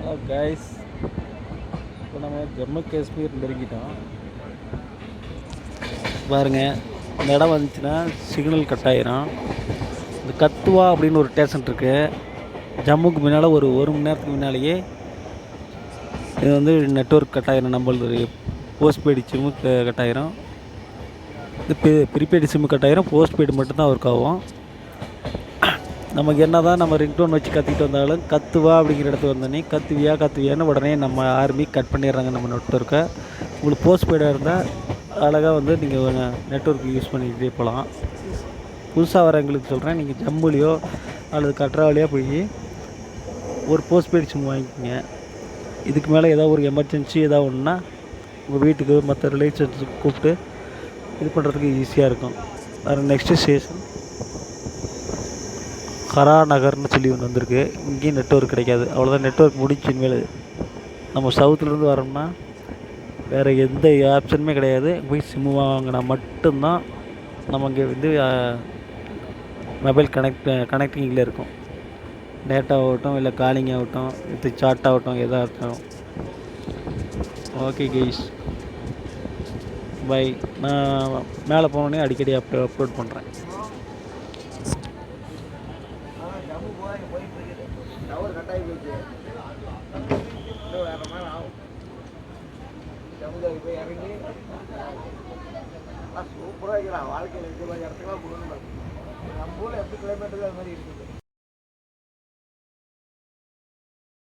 Hello guys, இப்போ நம்ம ஜம்மு காஷ்மீர் நெருங்கிட்டோம். பாருங்கள், இந்த இடம் வந்துச்சுன்னா சிக்னல் கட் ஆயிரும். இந்த கத்துவா அப்படின்னு ஒரு ஸ்டேஷன் இருக்குது. ஜம்முக்கு முன்னால் ஒரு மணி நேரத்துக்கு முன்னாலேயே இது வந்து நெட்ஒர்க் கட் ஆயிரும். நம்மளது போஸ்ட்பெய்டு சிம்மு கட் ஆயிரும். இது ப்ரீபெய்டு சிம்மு கட் ஆயிரும். போஸ்ட்பெய்டு மட்டும்தான் ஒர்க் ஆகும். நமக்கு என்ன தான் நம்ம ரிங்டோன் வச்சு கத்திட்டு வந்தாலும் கத்துவா அப்படிங்கிற இடத்துல வந்தோடனே கத்துவியான்னு உடனே நம்ம ஆர்மி கட் பண்ணிடுறாங்க நம்ம நெட்ஒர்க்கை. உங்களுக்கு போஸ்ட்பெய்டாக இருந்தால் அழகாக வந்து நீங்கள் நெட்ஒர்க் யூஸ் பண்ணிக்கிட்டே போகலாம். புதுசாக வரவங்களுக்கு சொல்கிறேன், நீங்கள் ஜம்முலேயோ அல்லது கட்ராவிலையோ போய் ஒரு போஸ்ட்பெய்டு சிம் வாங்கிக்கோங்க. இதுக்கு மேலே ஏதாவது ஒரு எமர்ஜென்சி ஏதாவது ஒன்றுனா உங்கள் வீட்டுக்கு மற்ற ரிலேஷன்ஸுக்கு கூப்பிட்டு இது பண்ணுறதுக்கு ஈஸியாக இருக்கும். வேறு நெக்ஸ்ட்டு ஸ்டேஷன் ஹரா நகர்னு சொல்லி ஒன்று வந்திருக்கு. இங்கேயும் நெட்ஒர்க் கிடைக்காது. அவ்வளோதான், நெட்ஒர்க் முடிஞ்சு. இனிமேல் நம்ம சவுத்துலேருந்து வரோம்னா வேறு எந்த ஆப்ஷனுமே கிடையாது. போய் சிம்மு வாங்கினா மட்டும்தான் நம்ம இங்கே வந்து மொபைல் கனெக்டிங்கில் இருக்கும். டேட்டா ஆகட்டும், இல்லை காலிங் ஆகட்டும், இது சாட் ஆகட்டும், எதாக இருக்கட்டும். Okay guys, bye. நான் மேலே போனோடனே அடிக்கடி அப்லோட் பண்ணுறேன். டவர் கட்டாயி போயிடுச்சு. இன்னும் வேறு மாதிரி ஆகும். ஜம்முக்கு போய் இறங்கி சூப்பராக இருக்கிறான். வாழ்க்கையில் இருக்கிற மாதிரி இடத்துக்குலாம் கொடுக்கணும். நம்ம ஊரில் எப்படி கிளைமேட்டுக்கு அது மாதிரி இருக்குது.